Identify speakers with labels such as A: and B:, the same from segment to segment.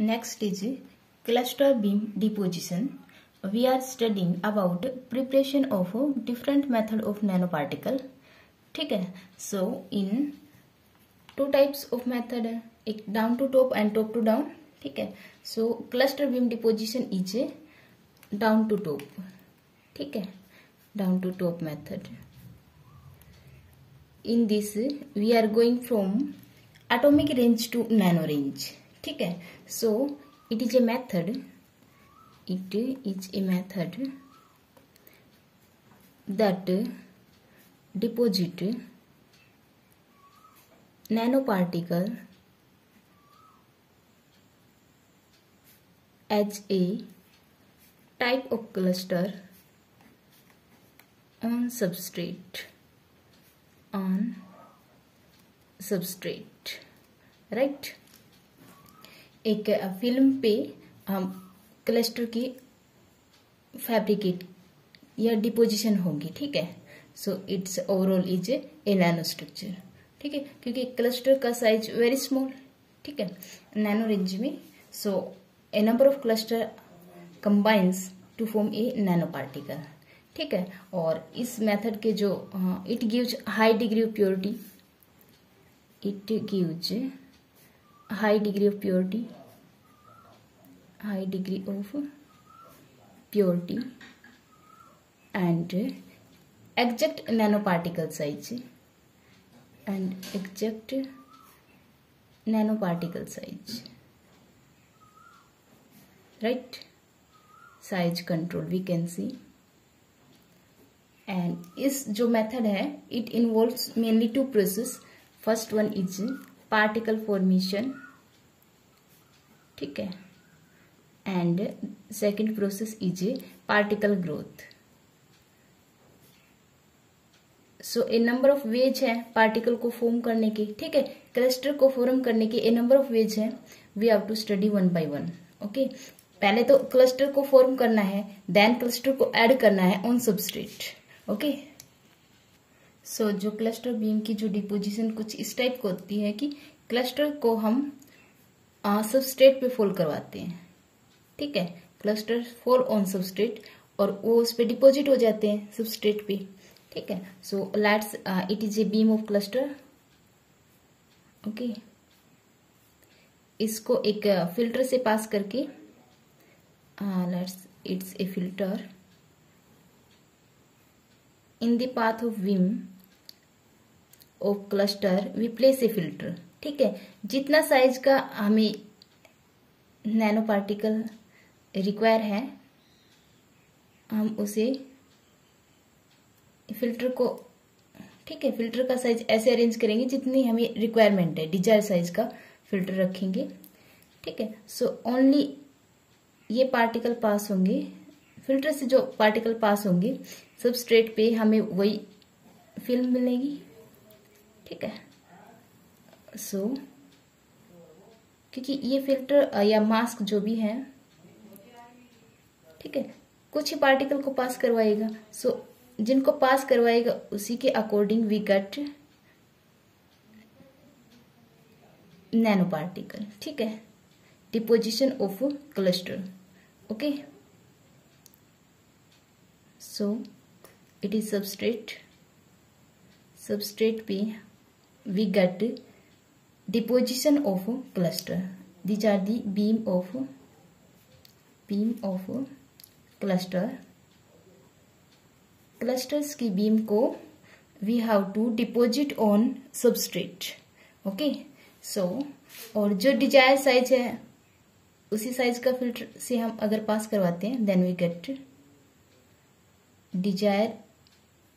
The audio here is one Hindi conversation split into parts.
A: Next is cluster beam deposition. We are studying about preparation of different method of nanoparticle. ठीक है. So in two types of method है, एक down to top and top to down. ठीक है. So cluster beam deposition is down to top. ठीक है. Down to top method. In this we are going from atomic range to nano range. ठीक है. So it is a method. It is a method that deposit nanoparticle as a type of cluster on substrate. Right. एक फिल्म पे हम क्लस्टर की फैब्रिकेट या डिपोजिशन होगी. ठीक है. So it's overall is a nano structure. ठीक है. क्योंकि क्लस्टर का साइज वेरी स्मॉल. ठीक है. नैनो रेंज में. So a number of cluster combines to form a nano particle. ठीक है. और इस मेथड के जो it gives high degree of purity. It gives high degree of purity. High degree of purity and exact nanoparticle size and exact nanoparticle size. Right. Size control we can see. And इस जो method है it involves mainly two process. First one is particle formation. ठीक है. And second process is a particle growth. So a number of ways है पार्टिकल को फॉर्म करने की. ठीक है. क्लस्टर को फॉर्म करने की a number of ways है. We have to study one by one. Okay. पहले तो क्लस्टर को फॉर्म करना है, देन क्लस्टर को ऐड करना है ऑन सबस्ट्रेट. ओके. सो जो क्लस्टर बीम की जो डिपोजिशन कुछ इस टाइप को होती है कि क्लस्टर को हम सबस्ट्रेट पे फोल्ड करवाते हैं. ठीक है. क्लस्टर फॉल ऑन सबस्ट्रेट और वो उस पे डिपॉजिट हो जाते हैं सबस्ट्रेट पे. ठीक है. So let's it is a beam of cluster. Okay. इसको एक फिल्टर से पास करके let's it's a filter in the path of beam of cluster we place a filter. ठीक है. जितना साइज का हमें नैनो पार्टिकल रिक्वायर है हम उसे फिल्टर को. ठीक है. फिल्टर का साइज ऐसे अरेंज करेंगे जितनी हमें रिक्वायरमेंट है. डिजायर साइज का फिल्टर रखेंगे. ठीक है. सो ओनली ये पार्टिकल पास होंगे. फिल्टर से जो पार्टिकल पास होंगे सबस्ट्रेट पे हमें वही फिल्म मिलेगी. ठीक है. सो क्योंकि ये फिल्टर या मास्क जो भी है. ठीक है. कुछ ही पार्टिकल को पास करवाएगा. सो जिनको पास करवाएगा उसी के according we get nano particle. ठीक है. Deposition of cluster. Okay. So it is substrate. Substrate पे we get deposition of cluster. These are the beam of cluster. Clusters की beam को we have to deposit on substrate. Okay. So और जो desired size है उसी साइज का फिल्टर से हम अगर पास करवाते हैं then we get desired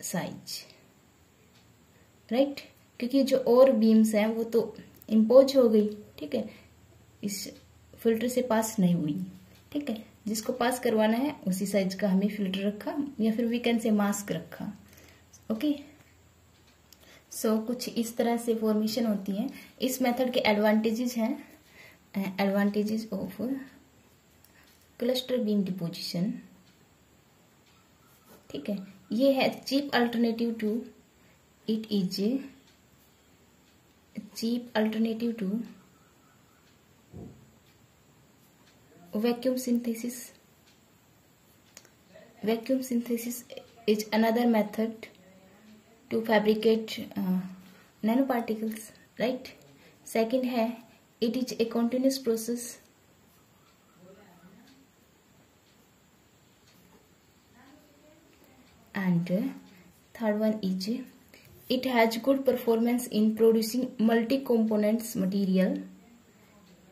A: size. Right. क्योंकि जो और बीम्स हैं वो तो इम्पोज हो गई. ठीक है. इस फिल्टर से पास नहीं हुई. ठीक है. जिसको पास करवाना है उसी साइज का हमें फिल्टर रखा या फिर वी कैन से मास्क रखा. ओके. सो कुछ इस तरह से फॉर्मेशन होती है. इस मेथड के एडवांटेजेस हैं. Advantages of cluster beam deposition. ठीक है. ये है cheap alternative to. It is cheap alternative to vacuum synthesis is another method to fabricate nanoparticles, right? Second है it is a continuous process. And third one is it has good performance in producing multi-components material.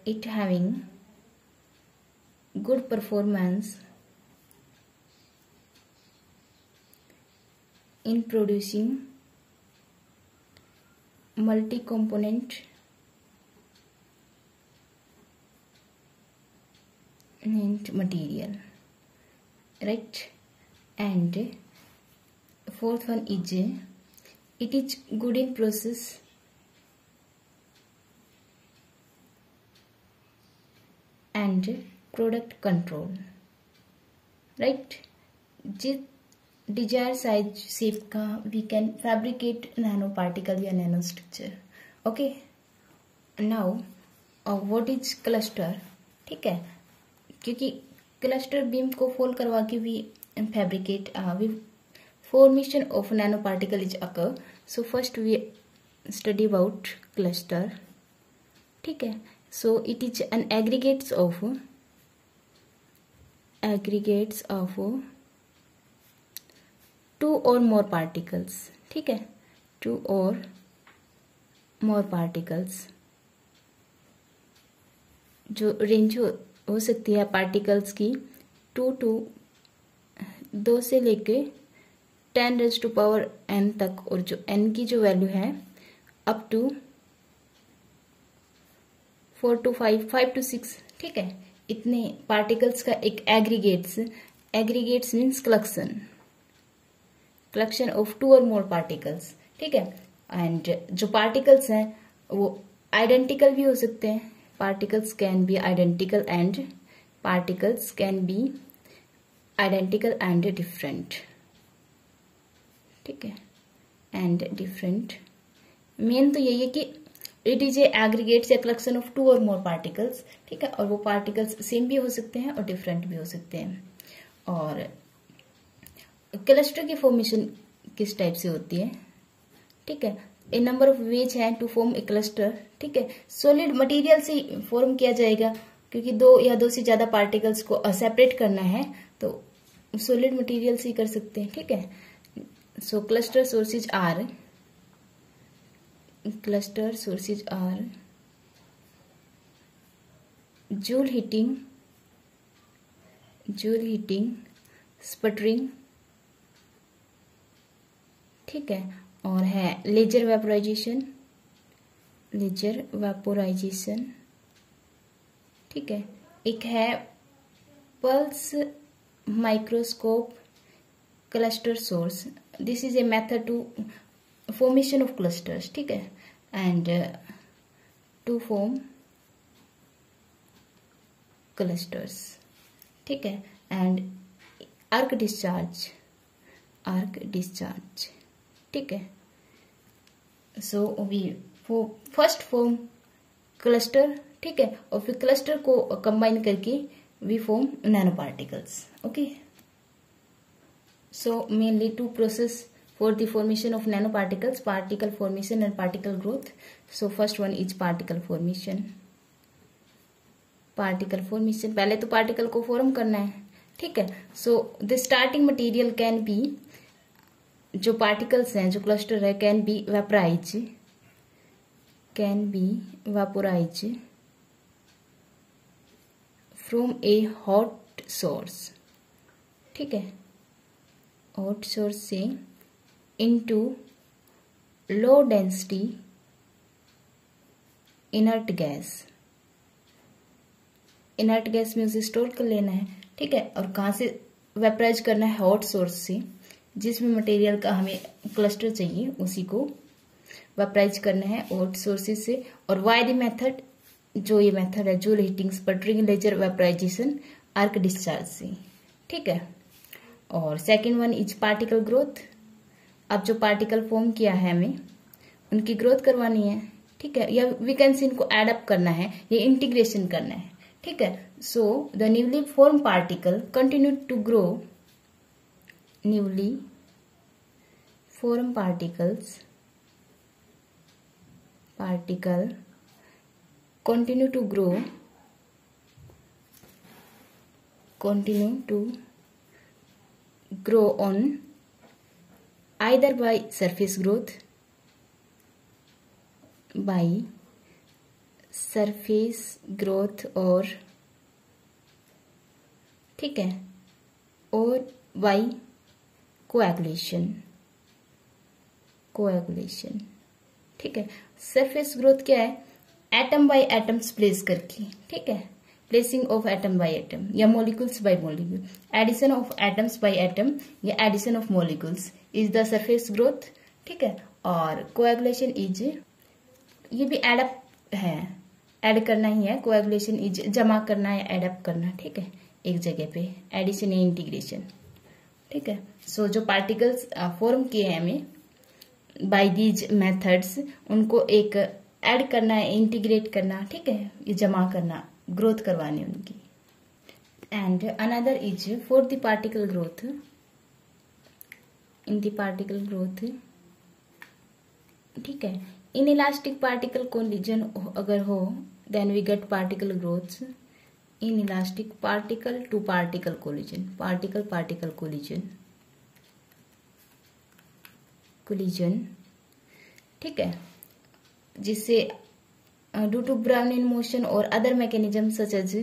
A: It having good performance in producing multi-component material, right? And fourth one is it is good in process and product control, right? जिस desired size shape का we can fabricate nanoparticle या nanostructure. Okay, now what is cluster? ठीक है, क्योंकि cluster beam को फोल्ड करवा के we fabricate we formation of nanoparticle is occur. So first we study about cluster. ठीक है, so it is an aggregates of two or more particles. ठीक है, two or more particles, जो रेंज हो सकती है पार्टिकल्स की 2 से लेके 10⁻n तक, और जो n की जो वैल्यू है अप टू 4 to 5 to 6. ठीक है, इतने पार्टिकल्स का एक एग्रीगेट्स मीन्स कलेक्शन ऑफ 2 और मोर पार्टिकल्स. ठीक है, एंड जो पार्टिकल्स हैं वो आइडेंटिकल भी हो सकते हैं. Particles can be identical and particles can be identical and different. ठीक है, एंड डिफरेंट मेन तो यही है कि इट इज ए एग्रीगेट्स या कलेक्शन ऑफ 2 और मोर पार्टिकल्स. ठीक है, और वो पार्टिकल्स सेम भी हो सकते हैं और डिफरेंट भी हो सकते हैं. और क्लस्टर की फॉर्मेशन किस टाइप से होती है? ठीक है, ए नंबर ऑफ वेज है टू फॉर्म ए क्लस्टर. ठीक है, सॉलिड मटेरियल से फॉर्म किया जाएगा, क्योंकि 2 या 2 से ज्यादा पार्टिकल्स को सेपरेट करना है तो सॉलिड मटेरियल से कर सकते हैं. ठीक है, so cluster sources are Joule heating, sputtering. ठीक है, और है लेजर वेपोराइजेशन. ठीक है, एक है pulse microscope cluster source. This is a method to formation of clusters. ठीक है, एंड टू फॉर्म क्लस्टर्स. ठीक है, एंड आर्क डिस्चार्ज. ठीक है, so we first form cluster. ठीक है, और फिर क्लस्टर को कंबाइन करके we form nanoparticles. Okay, so mainly 2 process for the formation of nanoparticles: particle formation and particle growth. So first one is particle formation. पहले तो पार्टिकल को फॉर्म करना है. ठीक है, so the starting material can be, जो पार्टिकल्स हैं, जो क्लस्टर है, can be vaporise from A hot source. ठीक है, हॉट सोर्स से into low density inert gas में उसे स्टोर कर लेना है. ठीक है, और कहाँ से वेपराइज करना है? हॉट सोर्स से, जिसमें मटेरियल का हमें क्लस्टर चाहिए उसी को वेपराइज करना है हॉट सोर्सेज से. और वाई द मेथड, जो ये मेथड है Joule heating, sputtering, laser vaporization, arc discharge से. ठीक है, और second one is particle growth. अब जो पार्टिकल फॉर्म किया है हमें उनकी ग्रोथ करवानी है. ठीक है, या वी कैन सी इनको एडअप करना है या इंटीग्रेशन करना है. ठीक है। So the newly form particle continue to grow, newly form particle continue to grow on either by surface growth or ठीक है, और by coagulation, ठीक है। सरफेस ग्रोथ क्या है? एटम बाय एटम्स प्लेस करके, ठीक है, placing of atom by atom या molecules by molecule, addition of atoms by atom या addition of molecules is the surface growth, ठीक है। और कोएगुलेशन इज, ये भी एडअप है, ऐड करना ही है। कोएगुलेशन इज जमा करना या एडअप करना, ठीक है, एक जगह पे, एडिशन या इंटीग्रेशन, ठीक है। सो जो पार्टिकल्स फॉर्म किए हैं हमें बाय दीज मेथड्स, उनको एक ऐड करना है, इंटीग्रेट करना, ठीक है, ये जमा करना, ग्रोथ करवानी उनकी। And another is for the particle growth, in the particle growth, ठीक है। इन इलास्टिक पार्टिकल कोलिजन अगर हो then we get particle growth in elastic particle to particle collision, particle collision, ठीक है, जिससे ड्यू टू ब्राउनिन मोशन और other mechanism such as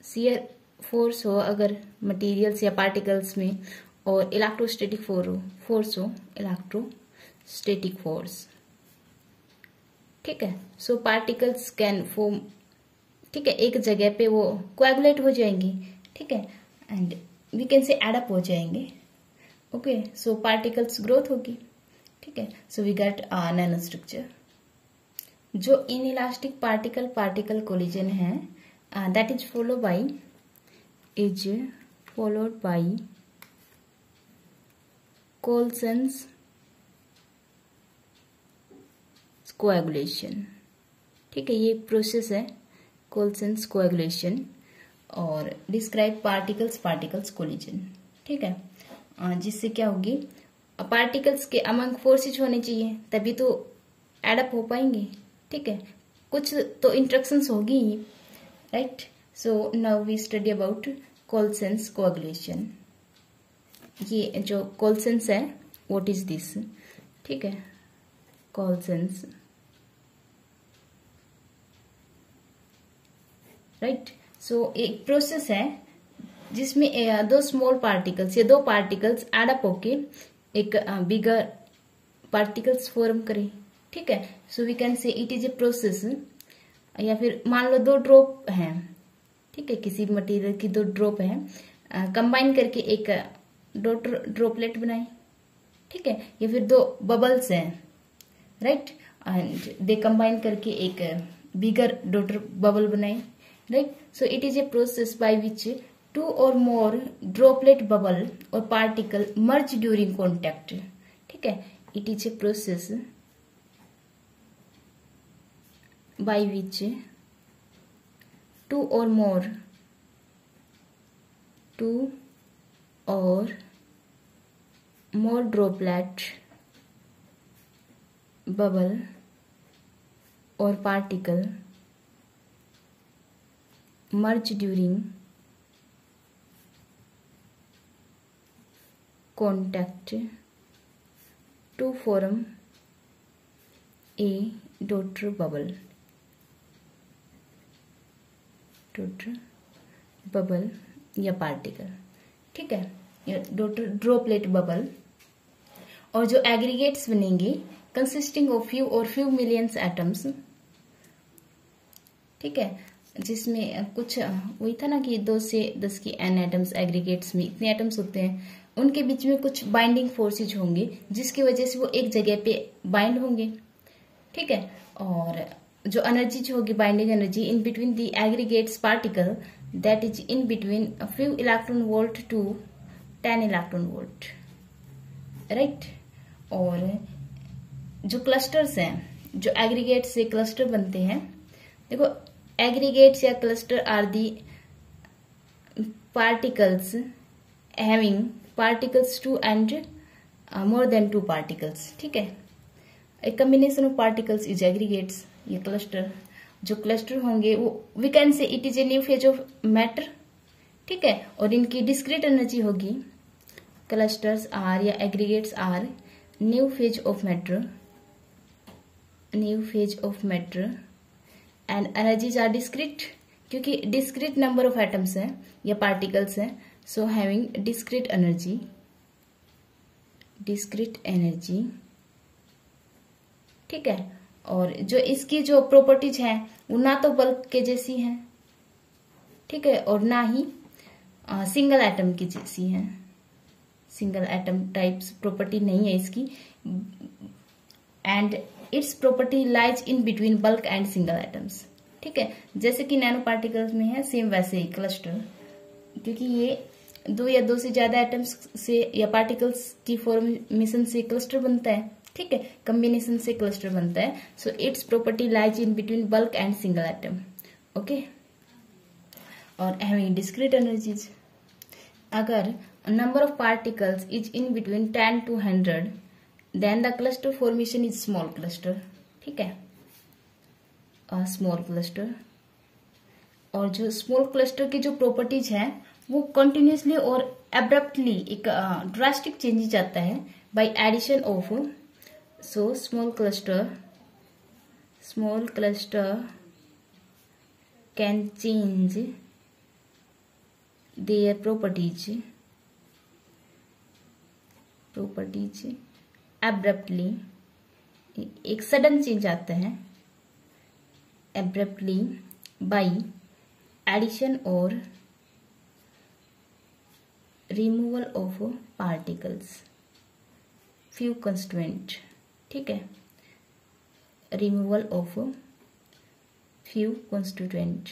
A: shear force हो अगर मटेरियल्स या पार्टिकल्स में, और इलेक्ट्रोस्टैटिक फोर्स हो, इलेक्ट्रोस्टैटिक फोर्स, ठीक है। सो पार्टिकल्स कैन फॉर्म, ठीक है, एक जगह पे वो कोएगुलेट हो जाएंगी, ठीक है, and we can say add up हो जाएंगे, ओके। सो पार्टिकल्स ग्रोथ होगी, ठीक है। So we get nano structure. जो इन इलास्टिक पार्टिकल कोलिजन है that is followed by coalescence coagulation, ठीक है, ये प्रोसेस है कोल्सन्स कोएगुलेशन, और डिस्क्राइब पार्टिकल्स कोलिजन, ठीक है। जिससे क्या होगी, पार्टिकल्स के अमंग फोर्सेज होने चाहिए तभी तो एडअप हो पाएंगे, ठीक है, कुछ तो इंटरेक्शंस होगी ही, right. So now we study about coalescence coagulation. ये जो कोल्सन्स है, व्हाट इज दिस, ठीक है, कोल्सन्स, राइट। सो एक प्रोसेस है जिसमें दो स्मॉल पार्टिकल्स या दो पार्टिकल्स एडअप होके एक बिगर पार्टिकल्स फॉर्म करें, ठीक है। So we can say it is a process. या फिर मान लो दो ड्रॉप हैं, ठीक है, किसी मटेरियल की दो ड्रॉप है, कंबाइन करके एक ड्रॉपलेट बनाए, ठीक है, या फिर दो बबल्स हैं, राइट, एंड दे कंबाइन करके एक बिगर डॉटर बबल बनाए, right. So it is a process by which two or more droplet bubble or particle merge during contact, ठीक है। It is a process by which two or more droplet bubble or particle merge during contact to form a daughter bubble या पार्टिकल, ठीक है, या ड्रॉपलेट बबल, और जो एग्रीगेट्स बनेंगे consisting of few millions atoms, ठीक है, जिसमें कुछ वही था ना कि 2 से 10 की n एटम्स, एग्रीगेट्स में इतने एटम्स होते हैं, उनके बीच में कुछ बाइंडिंग फोर्सेज होंगे जिसकी वजह से वो एक जगह पे बाइंड होंगे, ठीक है। और जो एनर्जी होगी, binding energy in between the aggregates particle, that is in between a few electron volt to 10 electron volt, right. और जो क्लस्टर्स हैं, जो एग्रीगेट से क्लस्टर बनते हैं, देखो aggregates या cluster are the particles having particles 2 and more than 2 particles. ठीक है, a combination of particles is aggregates. ये cluster, जो cluster होंगे वो we can say it is a new phase of matter. ठीक है, और इनकी discrete energy होगी, clusters are या aggregates are new phase of matter, new phase of matter and energies are discrete, क्योंकि discrete number of atoms हैं या particles हैं, so having discrete energy, ठीक है। और जो इसकी जो प्रॉपर्टीज हैं वो ना तो बल्क के जैसी हैं, ठीक है, और ना ही सिंगल एटम की जैसी हैं, सिंगल एटम टाइप्स प्रॉपर्टी नहीं है इसकी, and it's property lies in between bulk and single atoms. ठीक है, जैसे कि नैनो पार्टिकल्स में है सेम वैसे ही क्लस्टर, क्योंकि ये दो या दो से ज्यादा एटम्स से या पार्टिकल्स की फॉर्मेशन से क्लस्टर बनता है। ठीक है, कॉम्बिनेशन से क्लस्टर बनता है। So it's property lies in between bulk and single atom. Okay, और हैविंग डिस्क्रीट एनर्जीज, अगर number of particles is in between 10 to 100 then the cluster formation is small cluster. ठीक है, स्मॉल क्लस्टर। और जो स्मॉल क्लस्टर की जो प्रॉपर्टीज हैं वो कंटिन्यूसली और एब्रप्टली एक ड्रास्टिक चेंजेस आता है by addition of, so small cluster can change their properties abruptly, एक सडन चेंज आता है abruptly by addition or removal of particles, few constituent. ठीक है, रिमूवल ऑफ फ्यू कंस्टिट्यूएंट।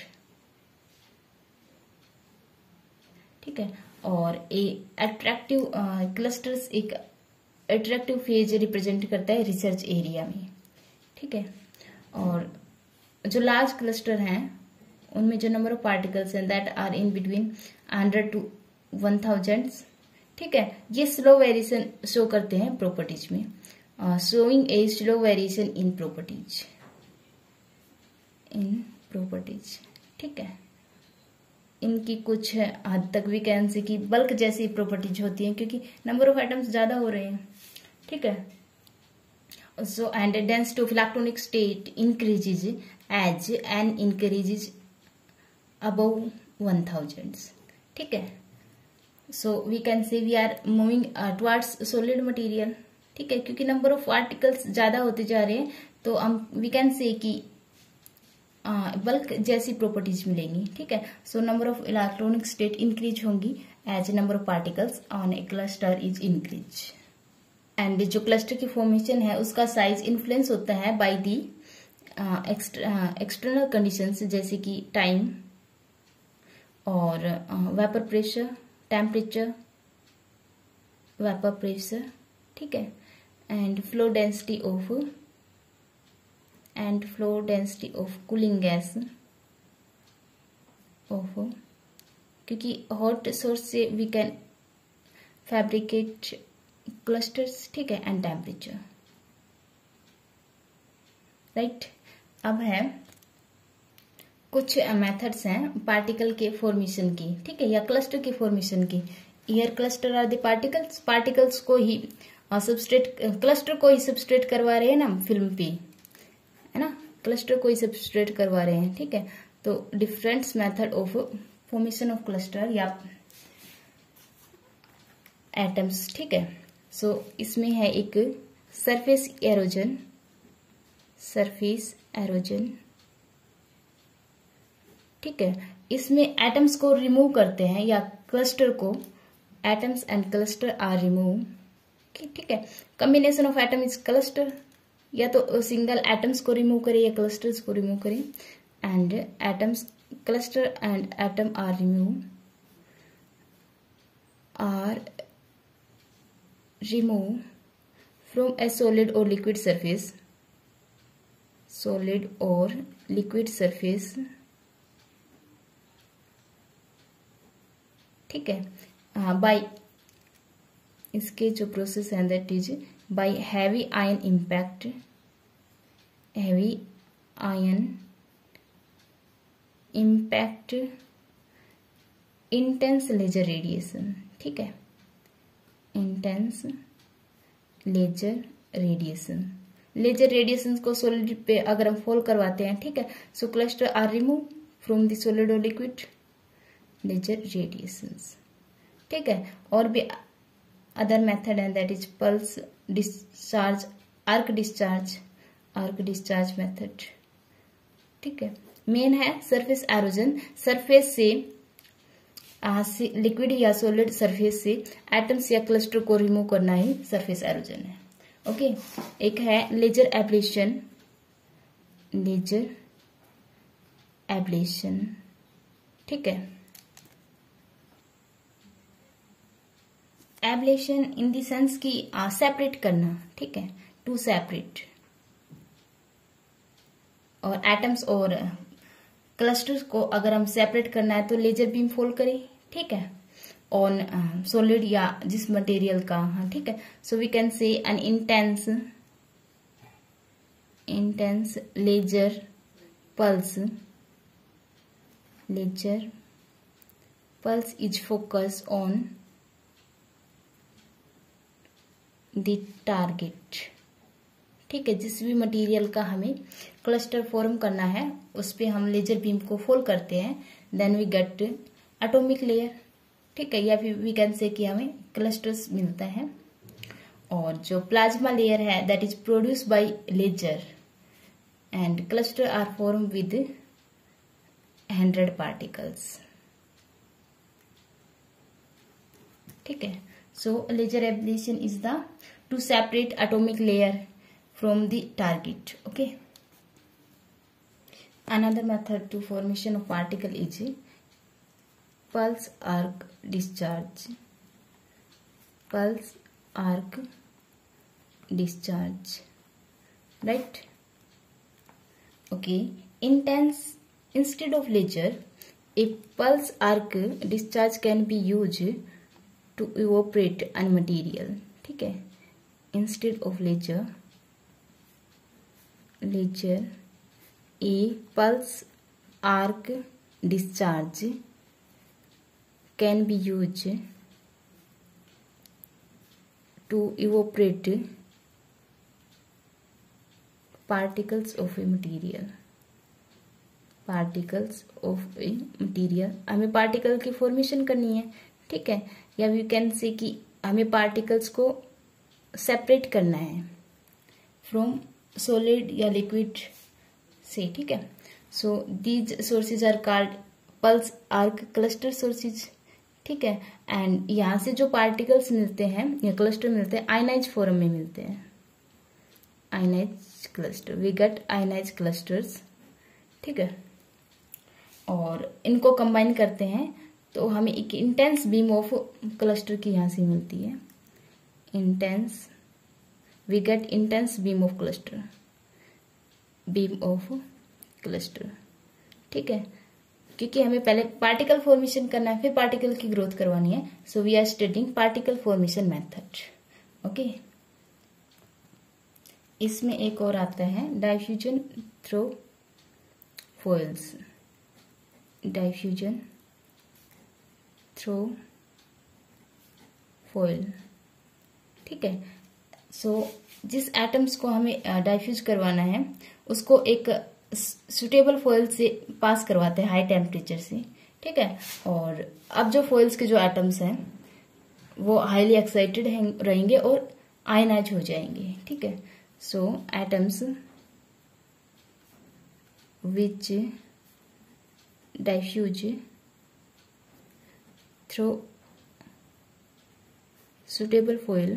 A: ठीक है, और ए अट्रैक्टिव क्लस्टर्स एक अट्रैक्टिव फेज रिप्रेजेंट करता है रिसर्च एरिया में। ठीक है, और जो लार्ज क्लस्टर हैं उनमें जो नंबर ऑफ पार्टिकल्स हैं that are in between 100 to 1000। ठीक है, ये स्लो वेरिएशन शो करते हैं प्रॉपर्टीज में, showing a slow variation in properties. ठीक है, इनकी कुछ हद तक भी कैन से कि बल्क जैसी प्रॉपर्टीज होती हैं क्योंकि नंबर ऑफ एटम्स ज्यादा हो रहे हैं। ठीक है, so and density of electronic state increases as N increases above 1000। ठीक है, so we can say we are moving towards solid material. ठीक है, क्योंकि नंबर ऑफ पार्टिकल्स ज्यादा होते जा रहे हैं तो हम वी कैन से कि बल्क जैसी प्रॉपर्टीज मिलेंगी। ठीक है, so number of electronic state increase होंगी as number of particles on a cluster is increase. And जो क्लस्टर की फॉर्मेशन है उसका साइज इन्फ्लुएंस होता है बाय दी एक्सटर्नल कंडीशंस, जैसे कि टाइम और vapour pressure, temperature, vapour pressure. ठीक है, and flow density of cooling gas off, क्योंकि हॉट सोर्स से वी कैन फैब्रिकेट क्लस्टर्स। ठीक है, एंड टेम्परेचर। राइट, अब है कुछ मेथड्स हैं पार्टिकल के फॉर्मेशन की। ठीक है, या क्लस्टर की फॉर्मेशन की। ईयर क्लस्टर आर द पार्टिकल्स को ही सबस्ट्रेट, क्लस्टर को ही सबस्ट्रेट करवा रहे हैं ना फिल्म पे, है ना, क्लस्टर को ही सबस्ट्रेट करवा रहे हैं। ठीक है, तो different method of formation of cluster या एटम्स। ठीक है, सो इसमें है एक सरफेस एरोजन। ठीक है, इसमें एटम्स को रिमूव करते हैं या क्लस्टर को, atoms and cluster are remove. ठीक है, combination of atom is cluster, या तो सिंगल एटम्स को रिमूव करें या क्लस्टर्स को रिमूव करें, and atoms, cluster and atom are remove from a solid or liquid surface ठीक है। बाय इसके जो प्रोसेस है that is by heavy ion impact, heavy ion impact intense laser radiation, ठीक है, intense laser radiation. Laser radiation को सॉलिड पे अगर हम फॉल करवाते हैं, ठीक है, so cluster are remove from the solid और लिक्विड लेजर रेडिएशंस, ठीक है। और भी अदर मेथड है that is pulse discharge, arc discharge method, ठीक है। मेन है सरफेस एरोजन, सरफेस से लिक्विड या सॉलिड सरफेस से एटम्स या क्लस्टर को रिमूव करना ही सरफेस एरोजन है। ओके, एक है लेजर एब्लेशन, ठीक है। एब्लेशन इन द सेंस की सेपरेट करना, ठीक है, टू सेपरेट, और एटम्स और क्लस्टर्स को अगर हम सेपरेट करना है तो लेजर बीम फॉल करें, ठीक है, ऑन सॉलिड या जिस मटेरियल का, हाँ ठीक है। So we can say an intense laser pulse is focus on the target, ठीक है। जिस भी मटेरियल का हमें क्लस्टर फॉर्म करना है उस पे हम लेजर बीम को फॉल करते हैं, then we get atomic layer, ठीक है, या फिर वी कैन से कि हमें क्लस्टर्स मिलता है। और जो प्लाज्मा लेयर है that is produce by laser and cluster are form with 100 particles, ठीक है। So laser ablation is the to separate atomic layer from the target, okay. Another method to formation of particle is pulse arc discharge, right? Okay, instead of laser, a pulse arc discharge can be used to evaporate a material, ठीक है। Instead of laser, a pulse arc discharge can be used to evaporate particles of a material, हमें पार्टिकल की फॉर्मेशन करनी है, ठीक है, या वी कैन से कि हमें पार्टिकल्स को सेपरेट करना है फ्रॉम सॉलिड या लिक्विड से, ठीक है। So these sources are called pulse arc cluster sources, ठीक है। एंड यहाँ से जो पार्टिकल्स मिलते हैं या क्लस्टर मिलते हैं आयनाइज फॉर्म में मिलते हैं, ionize cluster, we get ionize clusters, ठीक है। और इनको कंबाइन करते हैं तो हमें एक इंटेंस बीम ऑफ क्लस्टर की यहाँ से मिलती है, we get intense beam of cluster, ठीक है, क्योंकि हमें पहले पार्टिकल फॉर्मेशन करना है फिर पार्टिकल की ग्रोथ करवानी है। So we are studying particle formation method, okay. इसमें एक और आता है डाइफ्यूजन थ्रू फॉइल्स, ठीक है। सो जिस एटम्स को हमें डाइफ्यूज करवाना है उसको एक सुटेबल फॉइल से पास करवाते हैं हाई टेम्परेचर से, ठीक है। और अब जो फॉइल्स के जो एटम्स हैं वो हाईली एक्साइटेड रहेंगे और आयनाइज हो जाएंगे, ठीक है। So atoms which diffuse through suitable foil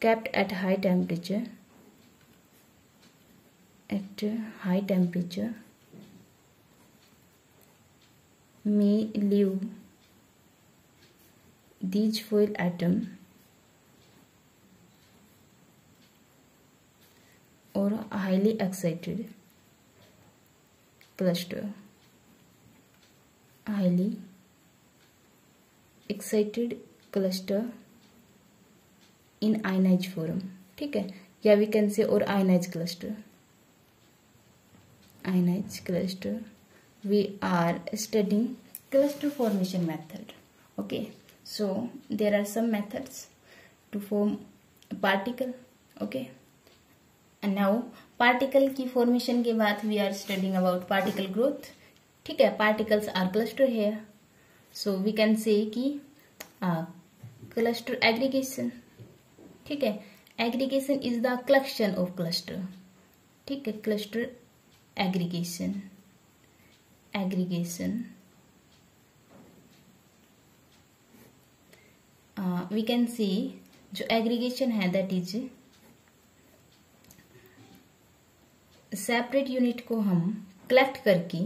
A: kept at high temperature may leave these foil atom or highly excited cluster, highly excited cluster in ionized form, ठीक है, या वी कैन से और ionized cluster. Ionized cluster. We are studying cluster formation method. Okay, so there are some methods to form particle. Okay, and now particle की formation के बाद we are studying about particle growth. ठीक है, particles are cluster here, so we can say कि cluster aggregation. ठीक है, aggregation is the collection of cluster. ठीक है, cluster aggregation. We can see जो aggregation है that is सेपरेट यूनिट को हम कलेक्ट करके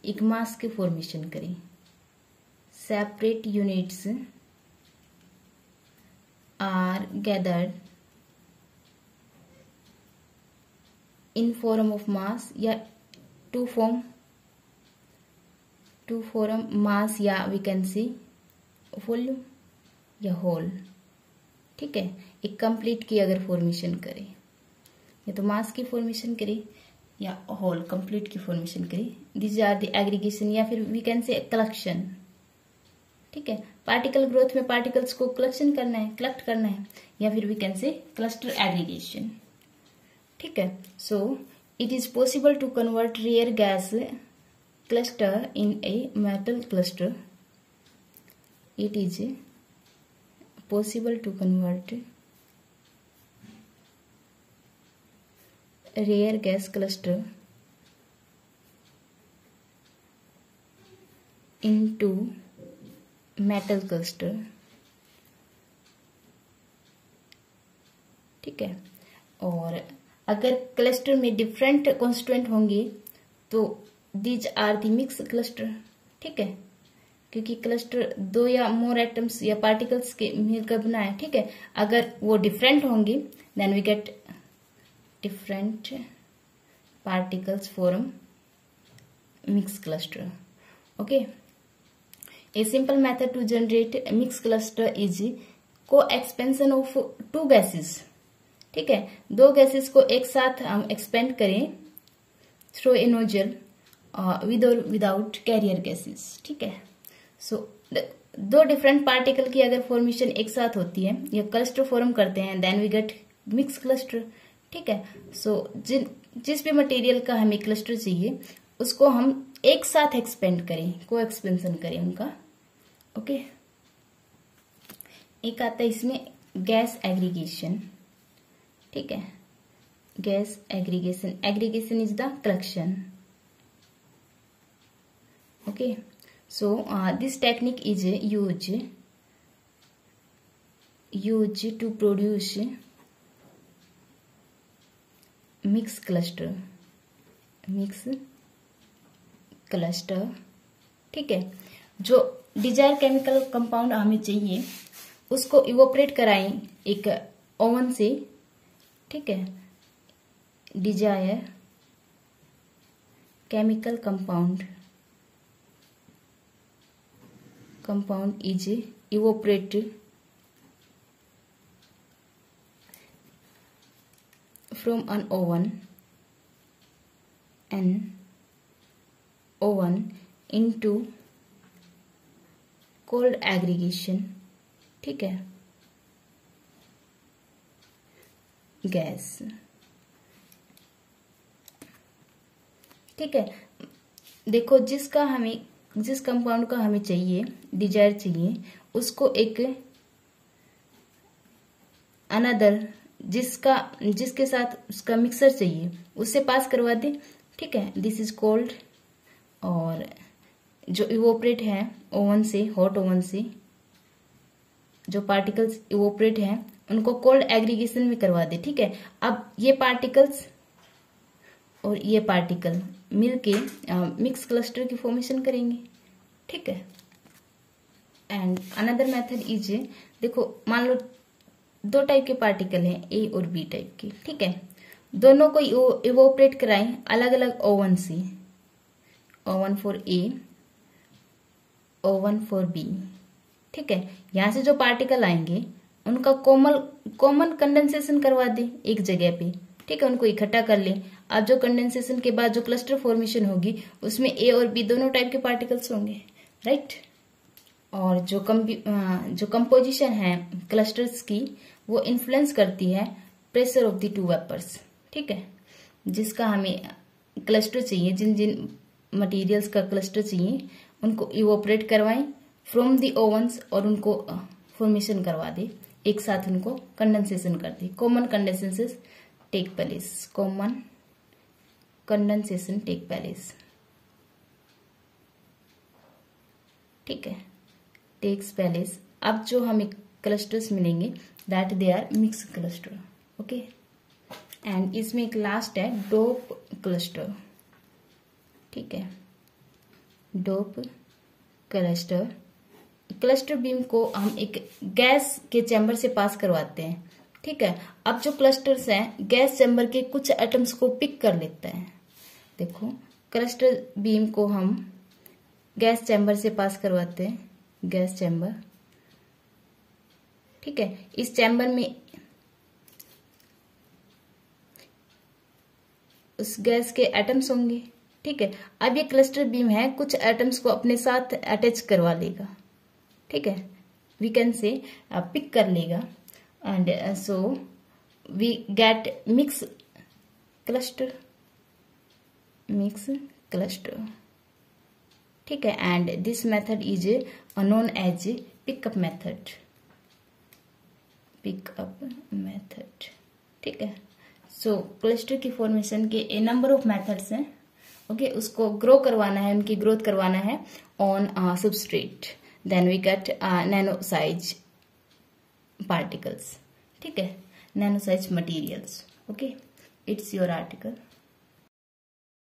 A: एक मास के फॉर्मेशन करें. Separate units are gathered in form of mass या टू फॉर्म मास या वी कैन सी वॉल्यूम या होल. ठीक है, एक कंप्लीट की अगर फॉर्मेशन करें या तो मास की फॉर्मेशन करें या होल कंप्लीट की फॉर्मेशन करें, दिस आर द एग्रीगेशन या फिर वी कैन से कलेक्शन. ठीक है, पार्टिकल ग्रोथ में पार्टिकल्स को कलेक्शन करना है, कलेक्ट करना है, या फिर we can say cluster aggregation. ठीक है, so it is possible to convert rare gas cluster in a metal cluster. It is possible to convert rare gas cluster into metal cluster. ठीक है, और अगर क्लस्टर में डिफरेंट कॉन्स्टिट्यूएंट होंगे तो these are the mix cluster. ठीक है, क्योंकि क्लस्टर दो या मोर एटम्स या पार्टिकल्स के मिलकर बना है. ठीक है, अगर वो डिफरेंट होंगे then we get different particles form mix cluster. Okay, a simple method to generate mix cluster is coexpansion of two gases. ठीक है, दो गैसेस को एक साथ हम एक्सपेंड करें थ्रू ए नोजल विद और विदाउट कैरियर गैसेस. ठीक है, सो दो डिफरेंट पार्टिकल की अगर फॉर्मेशन एक साथ होती है या क्लस्टर फॉर्म करते हैं then we get mix cluster. ठीक है, सो जिस भी मटेरियल का हमें क्लस्टर चाहिए उसको हम एक साथ एक्सपेंड करें, को एक्सपेंशन करें उनका. ओके, एक आता है इसमें गैस एग्रीगेशन. ठीक है, gas aggregation. Aggregation is the collection. Okay, so this technique is used to produce mixed cluster. ठीक है, जो डिजायर केमिकल कंपाउंड हमें चाहिए उसको इवोपरेट कराएं एक ओवन से. ठीक है, desire chemical compound is evaporated from an oven into cold aggregation. ठीक है, गैस. ठीक है, देखो जिस कंपाउंड का हमें चाहिए, डिजायर चाहिए, उसको एक अनदर जिसके साथ उसका मिक्सर चाहिए उससे पास करवा दे. ठीक है, दिस इज कोल्ड. और जो इवोपरेट है ओवन से, हॉट ओवन से जो पार्टिकल्स इवोपरेट हैं उनको कोल्ड एग्रीगेशन में करवा दे. ठीक है, अब ये पार्टिकल्स और ये पार्टिकल मिलके मिक्स क्लस्टर की फॉर्मेशन करेंगे. ठीक है, एंड अनदर मेथड इज, देखो मान लो दो टाइप के पार्टिकल हैं, ए और बी टाइप के. ठीक है, दोनों को इवोपरेट कराएं अलग अलग ओवन से. Oven for a O1 for B। ठीक है, यहां से जो पार्टिकल आएंगे उनका कॉमन कंडेंसेशन करवा दे एक जगह पे। ठीक है, उनको इकट्ठा कर ले। अब जो कंडेंसेशन के बाद जो क्लस्टर फॉर्मेशन होगी उसमें ए और बी दोनों टाइप के पार्टिकल्स होंगे, राइट। और जो कंपोजिशन है क्लस्टर्स की वो इन्फ्लुएंस करती है pressure of the two vapours. ठीक है, जिसका हमें क्लस्टर चाहिए, जिन जिन मटेरियल्स का क्लस्टर चाहिए उनको इवोपरेट करवाएं फ्रॉम द ओवन्स और उनको फॉर्मेशन करवा दे, एक साथ उनको कंडेंसेशन कर दे। Common condensation take place, common condensation take place. ठीक है, टेक्स प्लेस। अब जो हमें क्लस्टर्स मिलेंगे that they are mix cluster. Okay, and इसमें एक लास्ट है डोप क्लस्टर। ठीक है, डोप क्लस्टर। क्लस्टर बीम को हम एक गैस के चैम्बर से पास करवाते हैं। ठीक है, अब जो क्लस्टर्स हैं गैस चैम्बर के कुछ एटम्स को पिक कर लेते हैं। देखो, क्लस्टर बीम को हम गैस चैम्बर से पास करवाते हैं, गैस चैम्बर। ठीक है, इस चैम्बर में उस गैस के एटम्स होंगे। ठीक है, अब ये क्लस्टर बीम है, कुछ एटम्स को अपने साथ अटैच करवा लेगा। ठीक है, वी कैन से पिक कर लेगा and so we get mix cluster, mix cluster. ठीक है, and this method is known as pickup method, pickup method. ठीक है, सो क्लस्टर की फॉर्मेशन के ए नंबर ऑफ मेथड्स हैं। ओके, उसको ग्रो करवाना है, उनकी ग्रोथ करवाना है on substrate, then we get nano size particles. ठीक है, nano size materials. Okay, it's your article.